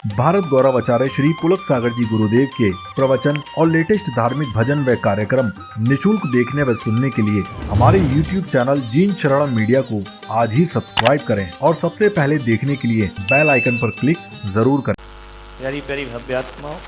भारत गौरव आचार्य श्री पुलक सागर जी गुरुदेव के प्रवचन और लेटेस्ट धार्मिक भजन व कार्यक्रम निशुल्क देखने व सुनने के लिए हमारे YouTube चैनल जीन शरणम मीडिया को आज ही सब्सक्राइब करें और सबसे पहले देखने के लिए बेल आइकन पर क्लिक जरूर करें। प्यारी प्यारी भव्यात्माओं,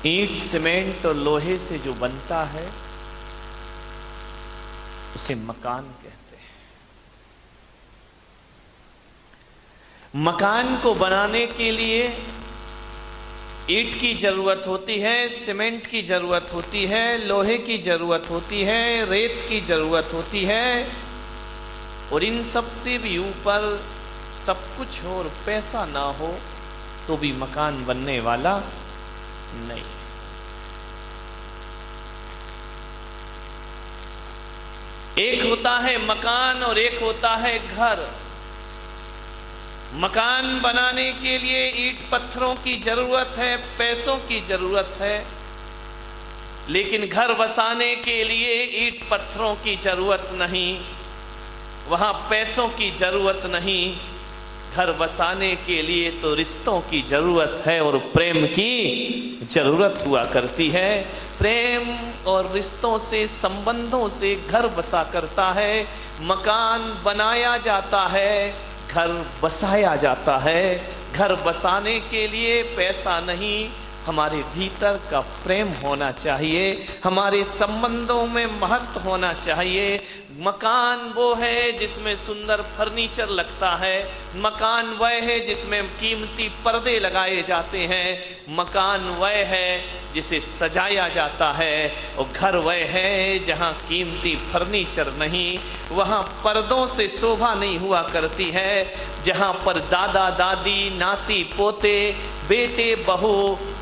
ईंट सीमेंट और लोहे से जो बनता है उसे मकान कहते हैं। मकान को बनाने के लिए ईंट की जरूरत होती है, सीमेंट की जरूरत होती है, लोहे की जरूरत होती है, रेत की जरूरत होती है, और इन सब से भी ऊपर सब कुछ हो और पैसा ना हो तो भी मकान बनने वाला नहीं। एक होता है मकान और एक होता है घर। मकान बनाने के लिए ईंट पत्थरों की जरूरत है, पैसों की जरूरत है, लेकिन घर बसाने के लिए ईंट पत्थरों की जरूरत नहीं, वहां पैसों की जरूरत नहीं। घर बसाने के लिए तो रिश्तों की जरूरत है और प्रेम की जरूरत हुआ करती है। प्रेम और रिश्तों से, संबंधों से घर बसा करता है, मकान बनाया जाता है, घर बसाया जाता है। घर बसाने के लिए पैसा नहीं, हमारे भीतर का प्रेम होना चाहिए, हमारे संबंधों में महत्व होना चाहिए। मकान वो है जिसमें सुंदर फर्नीचर लगता है, मकान वह है जिसमें कीमती पर्दे लगाए जाते हैं, मकान वह है जिसे सजाया जाता है, और घर वह है जहाँ कीमती फर्नीचर नहीं, वहाँ पर्दों से शोभा नहीं हुआ करती है, जहाँ पर दादा दादी, नाती पोते, बेटे बहू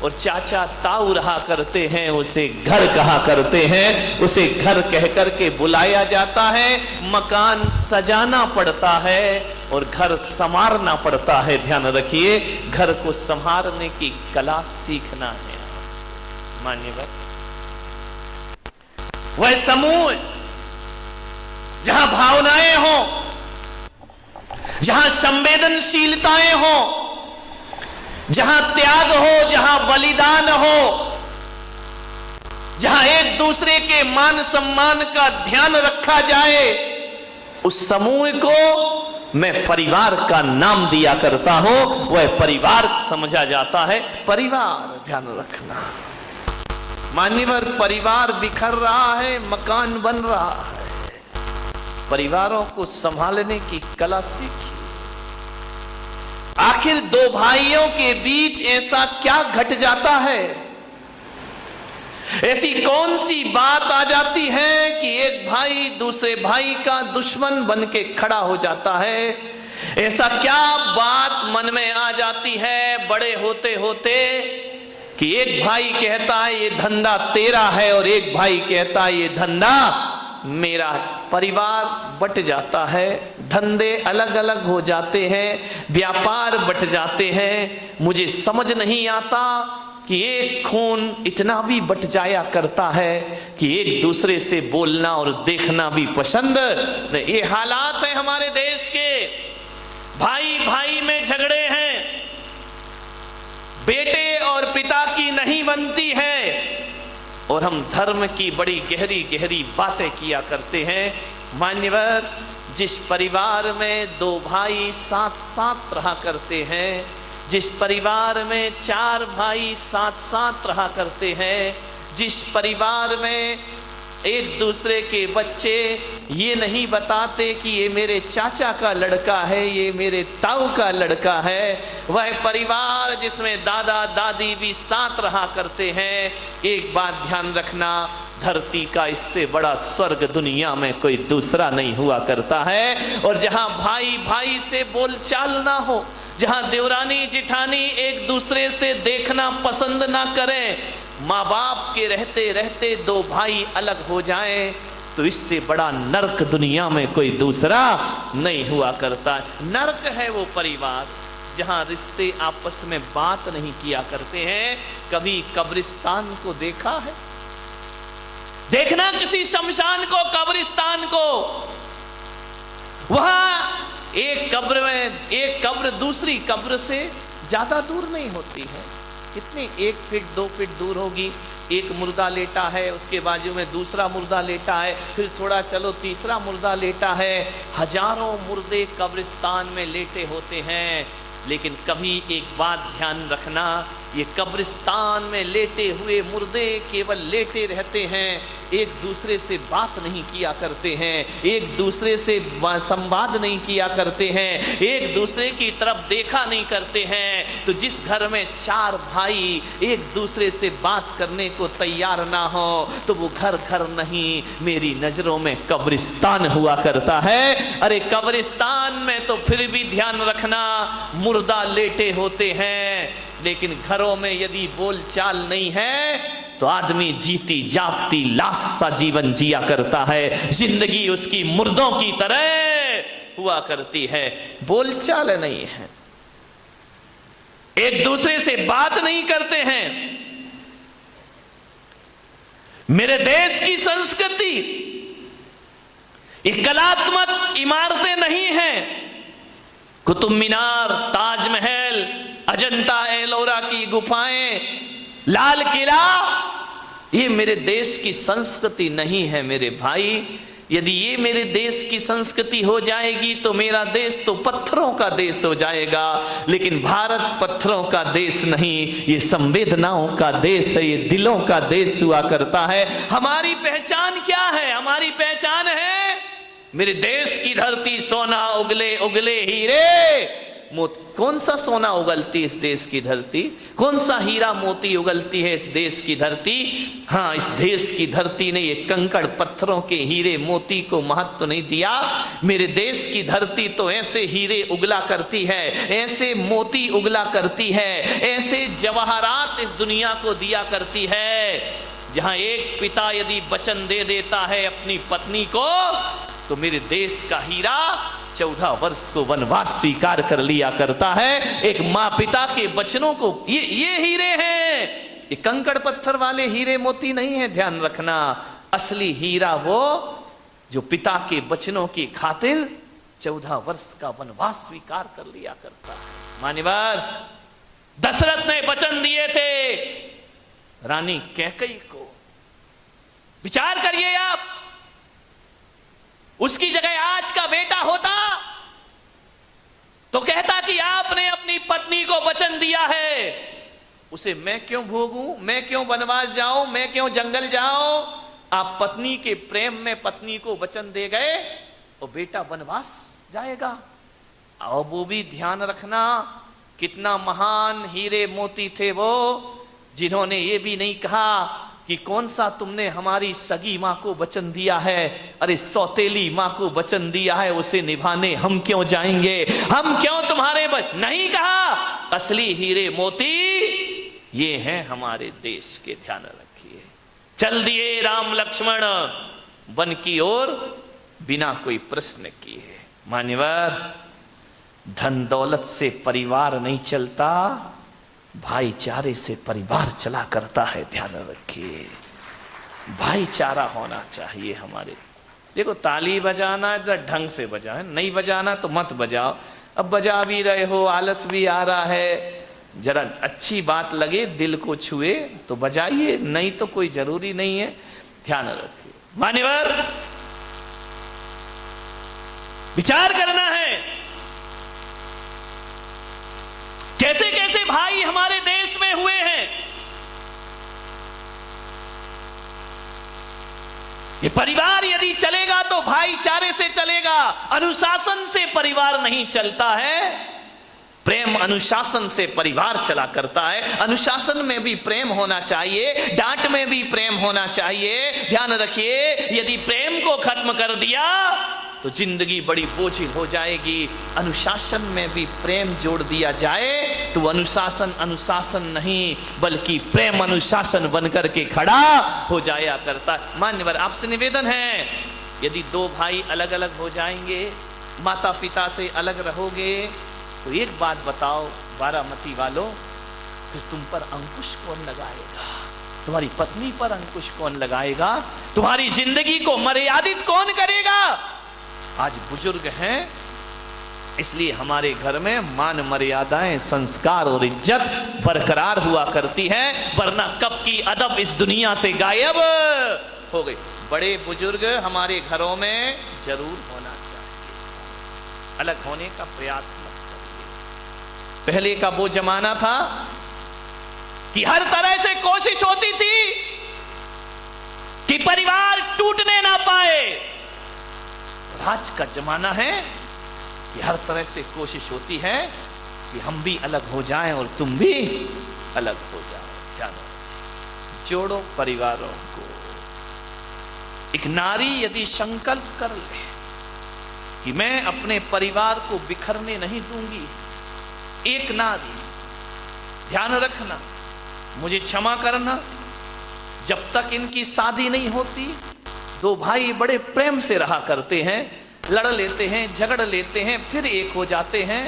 और चाचा ताऊ रहा करते हैं, उसे घर कहा करते हैं, उसे घर कह करके बुलाया जाता है। मकान सजाना पड़ता है और घर संवारना पड़ता है। ध्यान रखिए, घर को संभालने की कला सीखना है। मान्यवर, वह समूह जहां भावनाएं हो, जहां संवेदनशीलताएं हो, जहां त्याग हो, जहां बलिदान हो, जहां एक दूसरे के मान सम्मान का ध्यान रखा जाए, उस समूह को मैं परिवार का नाम दिया करता हूं। वह परिवार समझा जाता है। परिवार, ध्यान रखना मान्यवर, परिवार बिखर रहा है, मकान बन रहा है। परिवारों को संभालने की कला सीखिए। आखिर दो भाइयों के बीच ऐसा क्या घट जाता है, ऐसी कौन सी बात आ जाती है कि एक भाई दूसरे भाई का दुश्मन बन के खड़ा हो जाता है? ऐसा क्या बात मन में आ जाती है बड़े होते होते कि एक भाई कहता है ये धंधा तेरा है और एक भाई कहता है ये धंधा मेरा? परिवार बट जाता है, धंधे अलग अलग हो जाते हैं, व्यापार बट जाते हैं। मुझे समझ नहीं आता कि एक खून इतना भी बट जाया करता है कि एक दूसरे से बोलना और देखना भी पसंद। ये हालात है हमारे देश के। भाई भाई में झगड़े हैं, बेटे और पिता की नहीं बनती है, और हम धर्म की बड़ी गहरी गहरी बातें किया करते हैं। मान्यवर, जिस परिवार में दो भाई साथ साथ रहा करते हैं, जिस परिवार में चार भाई साथ साथ रहा करते हैं, जिस परिवार में एक दूसरे के बच्चे ये नहीं बताते कि ये मेरे चाचा का लड़का है, ये मेरे ताऊ का लड़का है, वह परिवार जिसमें दादा दादी भी साथ रहा करते हैं। एक बात ध्यान रखना, धरती का इससे बड़ा स्वर्ग दुनिया में कोई दूसरा नहीं हुआ करता है। और जहां भाई भाई से बोलचाल ना हो, जहां देवरानी जिठानी एक दूसरे से देखना पसंद ना करें, माँ बाप के रहते रहते दो भाई अलग हो जाएं, तो इससे बड़ा नरक दुनिया में कोई दूसरा नहीं हुआ करता। नरक है वो परिवार जहां रिश्ते आपस में बात नहीं किया करते हैं। कभी कब्रिस्तान को देखा है? देखना किसी शमशान को, कब्रिस्तान को, वहां एक कब्र दूसरी कब्र से ज्यादा दूर नहीं होती है। कितनी 1 फीट 2 फीट दूर होगी। एक मुर्दा लेटा है, उसके बाजू में दूसरा मुर्दा लेटा है, फिर थोड़ा चलो तीसरा मुर्दा लेटा है। हजारों मुर्दे कब्रिस्तान में लेटे होते हैं, लेकिन कभी एक बात ध्यान रखना, ये कब्रिस्तान में लेटे हुए मुर्दे केवल लेटे रहते हैं, एक दूसरे से बात नहीं किया करते हैं, एक दूसरे से संवाद नहीं किया करते हैं, एक दूसरे की तरफ देखा नहीं करते हैं। तो जिस घर में 4 भाई एक दूसरे से बात करने को तैयार ना हो, तो वो घर नहीं, मेरी नजरों में कब्रिस्तान हुआ करता है। अरे कब्रिस्तान में तो फिर भी ध्यान रखना, मुर्दा लेटे होते हैं, लेकिन घरों में यदि बोलचाल नहीं है तो आदमी जीती जागती लाश सा जीवन जिया करता है। जिंदगी उसकी मुर्दों की तरह हुआ करती है, बोलचाल नहीं है, एक दूसरे से बात नहीं करते हैं। मेरे देश की संस्कृति एक कलात्मक इमारतें नहीं हैं, कुतुब मीनार, ताजमहल, अजंता एलोरा की गुफाएं, लाल किला, ये मेरे देश की संस्कृति नहीं है मेरे भाई। यदि ये मेरे देश की संस्कृति हो जाएगी तो मेरा देश तो पत्थरों का देश हो जाएगा। लेकिन भारत पत्थरों का देश नहीं, ये संवेदनाओं का देश है, ये दिलों का देश हुआ करता है। हमारी पहचान क्या है? हमारी पहचान है मेरे देश की धरती सोना उगले उगले हीरे मोती। कौन सा सोना उगलती इस देश की धरती? कौन सा हीरा मोती उगलती है इस देश की धरती? हाँ, इस देश की धरती ने ये कंकड़ पत्थरों के हीरे मोती को महत्व तो नहीं दिया। मेरे देश की धरती तो ऐसे हीरे उगला करती है, ऐसे मोती उगला करती है, ऐसे जवाहरात इस दुनिया को दिया करती है, जहां एक पिता यदि वचन दे देता है अपनी पत्नी को, तो मेरे देश का हीरा 14 वर्ष को वनवास स्वीकार कर लिया करता है। एक माँ पिता के वचनों को, ये हीरे हैं, ये कंकड़ पत्थर वाले हीरे मोती नहीं है। ध्यान रखना, असली हीरा वो जो पिता के वचनों की खातिर 14 वर्ष का वनवास स्वीकार कर लिया करता है। मान्यवर, दशरथ ने वचन दिए थे रानी कैकेयी को। विचार करिए आप, उसकी जगह आज का बेटा होता तो कहता कि आपने अपनी पत्नी को वचन दिया है, उसे मैं क्यों भोगूं, मैं क्यों वनवास जाऊं, मैं क्यों जंगल जाऊं। आप पत्नी के प्रेम में पत्नी को वचन दे गए और बेटा वनवास जाएगा। और वो भी ध्यान रखना, कितना महान हीरे मोती थे वो, जिन्होंने ये भी नहीं कहा कि कौन सा तुमने हमारी सगी मां को वचन दिया है, अरे सौतेली मां को वचन दिया है, उसे निभाने हम क्यों जाएंगे, हम क्यों तुम्हारे नहीं कहा। असली हीरे मोती ये हैं हमारे देश के, ध्यान रखिए। चल दिए राम लक्ष्मण वन की ओर बिना कोई प्रश्न किए। मान्यवर, धन दौलत से परिवार नहीं चलता, भाईचारे से परिवार चला करता है। ध्यान रखिए, भाईचारा होना चाहिए हमारे। देखो, ताली बजाना है तो ढंग से बजाए, नहीं बजाना तो मत बजाओ। अब बजा भी रहे हो, आलस भी आ रहा है, जरा अच्छी बात लगे, दिल को छुए तो बजाइए, नहीं तो कोई जरूरी नहीं है। ध्यान रखिए मान्यवर, विचार करना है कैसे कैसे भाई हमारे देश में हुए हैं। ये परिवार यदि चलेगा तो भाईचारे से चलेगा, अनुशासन से परिवार नहीं चलता है। प्रेम अनुशासन से परिवार चला करता है। अनुशासन में भी प्रेम होना चाहिए, डांट में भी प्रेम होना चाहिए। ध्यान रखिए, यदि प्रेम को खत्म कर दिया तो जिंदगी बड़ी बोझिल हो जाएगी। अनुशासन में भी प्रेम जोड़ दिया जाए तो अनुशासन अनुशासन नहीं बल्कि प्रेम अनुशासन बनकर के खड़ा हो जाया करता। मान्यवर, आपसे निवेदन है, यदि 2 भाई अलग अलग हो जाएंगे, माता पिता से अलग रहोगे, तो एक बात बताओ बारामती वालों, फिर तुम पर अंकुश कौन लगाएगा? तुम्हारी पत्नी पर अंकुश कौन लगाएगा? तुम्हारी जिंदगी को मर्यादित कौन करेगा? आज बुजुर्ग हैं, इसलिए हमारे घर में मान मर्यादाएं, संस्कार और इज्जत बरकरार हुआ करती है, वरना कब की अदब इस दुनिया से गायब हो गई। बड़े बुजुर्ग हमारे घरों में जरूर होना चाहिए, अलग होने का प्रयास मत करिए। पहले का वो जमाना था कि हर तरह से कोशिश होती थी कि परिवार टूटने ना पाए। आज का जमाना है कि हर तरह से कोशिश होती है कि हम भी अलग हो जाएं और तुम भी अलग हो जाओ। जानो, जोड़ो परिवारों को। एक नारी यदि संकल्प कर ले कि मैं अपने परिवार को बिखरने नहीं दूंगी, एक नारी, ध्यान रखना, मुझे क्षमा करना, जब तक इनकी शादी नहीं होती, दो भाई बड़े प्रेम से रहा करते हैं, लड़ लेते हैं, झगड़ लेते हैं, फिर एक हो जाते हैं।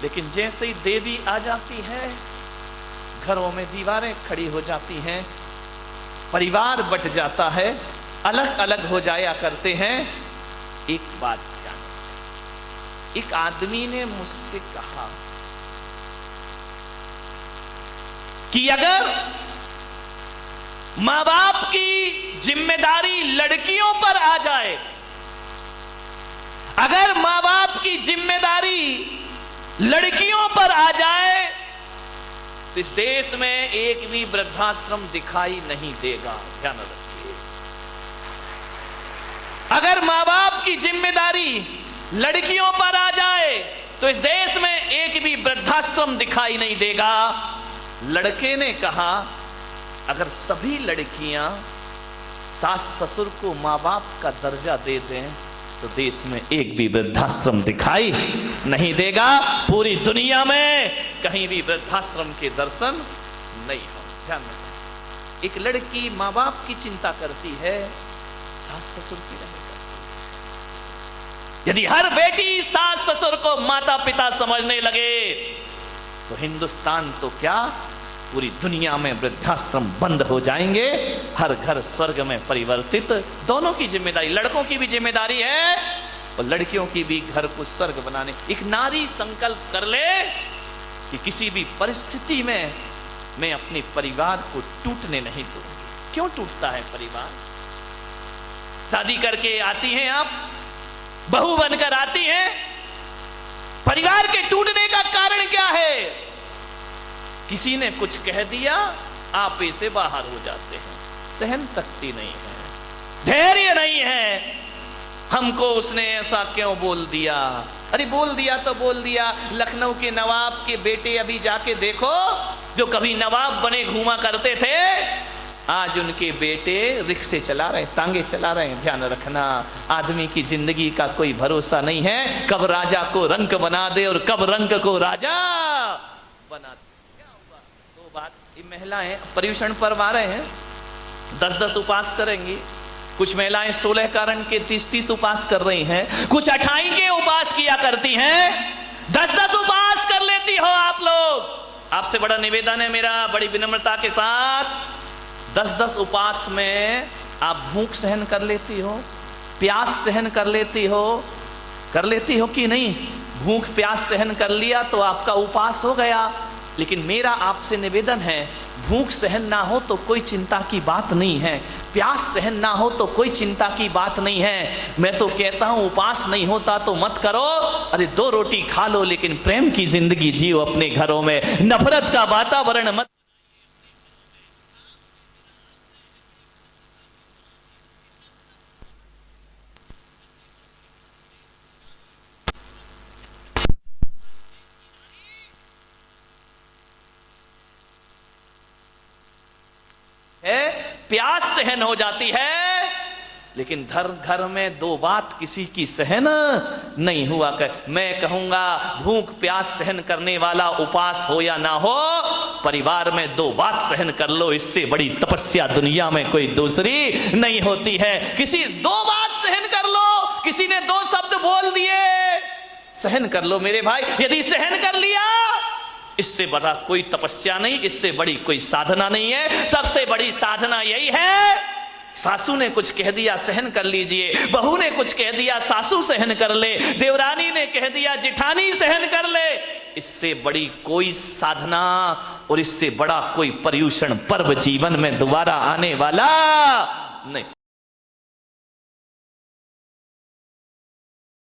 लेकिन जैसे ही देवी आ जाती है, घरों में दीवारें खड़ी हो जाती हैं, परिवार बट जाता है, अलग अलग हो जाया करते हैं। एक बात ध्यान, एक आदमी ने मुझसे कहा कि अगर मां बाप की जिम्मेदारी लड़कियों पर आ जाए, अगर मां बाप की जिम्मेदारी लड़कियों पर आ जाए, तो इस देश में एक भी वृद्धाश्रम दिखाई नहीं देगा। ध्यान रखिए, अगर मां बाप की जिम्मेदारी लड़कियों पर आ जाए तो इस देश में एक भी वृद्धाश्रम दिखाई नहीं देगा। लड़के ने कहा, अगर सभी लड़कियां सास ससुर को मां बाप का दर्जा दे दें तो देश में एक भी वृद्धाश्रम दिखाई नहीं देगा। पूरी दुनिया में कहीं भी वृद्धाश्रम के दर्शन नहीं हो। ध्यान रखें, एक लड़की मां बाप की चिंता करती है, सास ससुर की नहीं करती। यदि हर बेटी सास ससुर को माता पिता समझने लगे तो हिंदुस्तान तो क्या, पूरी दुनिया में वृद्धाश्रम बंद हो जाएंगे, हर घर स्वर्ग में परिवर्तित। दोनों की जिम्मेदारी, लड़कों की भी जिम्मेदारी है और लड़कियों की भी घर को स्वर्ग बनाने। एक नारी संकल्प कर ले कि किसी भी परिस्थिति में मैं अपने परिवार को टूटने नहीं दूंगी। क्यों टूटता है परिवार? शादी करके आती हैं आप, बहू बनकर आती हैं, परिवार के टूटने का कारण क्या है? किसी ने कुछ कह दिया, आप इसे बाहर हो जाते हैं, सहन शक्ति नहीं है, धैर्य नहीं है। हमको उसने ऐसा क्यों बोल दिया? अरे बोल दिया तो बोल दिया। लखनऊ के नवाब के बेटे अभी जाके देखो, जो कभी नवाब बने घूमा करते थे, आज उनके बेटे रिक्शे चला रहे, टांगे चला रहे हैं। ध्यान रखना, आदमी की जिंदगी का कोई भरोसा नहीं है, कब राजा को रंक बना दे और कब रंक को राजा बना दे। बात, ये महिलाएं पर्युषण पर्व आ रहे हैं, 10-10 उपास करेंगी। कुछ महिलाएं 16 कारण के 30-30 उपास कर रही हैं, कुछ 28 के उपास किया करती हैं, 10-10 उपास कर लेती हो आप लोग। आपसे बड़ा निवेदन है मेरा, बड़ी विनम्रता के साथ, 10-10 उपास में आप भूख सहन कर लेती हो, प्यास सहन कर लेती हो कि नहीं? भूख प्यास सहन कर लिया तो आपका उपास हो गया। लेकिन मेरा आपसे निवेदन है, भूख सहन ना हो तो कोई चिंता की बात नहीं है, प्यास सहन ना हो तो कोई चिंता की बात नहीं है। मैं तो कहता हूं उपास नहीं होता तो मत करो, अरे 2 रोटी खा लो, लेकिन प्रेम की जिंदगी जियो अपने घरों में, नफरत का वातावरण मत। प्यास सहन हो जाती है, लेकिन घर में 2 बात किसी की सहन नहीं हुआ कर। मैं कहूंगा, भूख प्यास सहन करने वाला उपास हो या ना हो, परिवार में 2 बात सहन कर लो, इससे बड़ी तपस्या दुनिया में कोई दूसरी नहीं होती है। किसी 2 बात सहन कर लो, किसी ने 2 शब्द बोल दिए, सहन कर लो मेरे भाई। यदि सहन कर लिया, इससे बड़ा कोई तपस्या नहीं, इससे बड़ी कोई साधना नहीं है। सबसे बड़ी साधना यही है, सासू ने कुछ कह दिया सहन कर लीजिए, बहू ने कुछ कह दिया सासू सहन कर ले, देवरानी ने कह दिया जिठानी सहन कर ले। इससे बड़ी कोई साधना और इससे बड़ा कोई पर्युषण पर्व जीवन में दोबारा आने वाला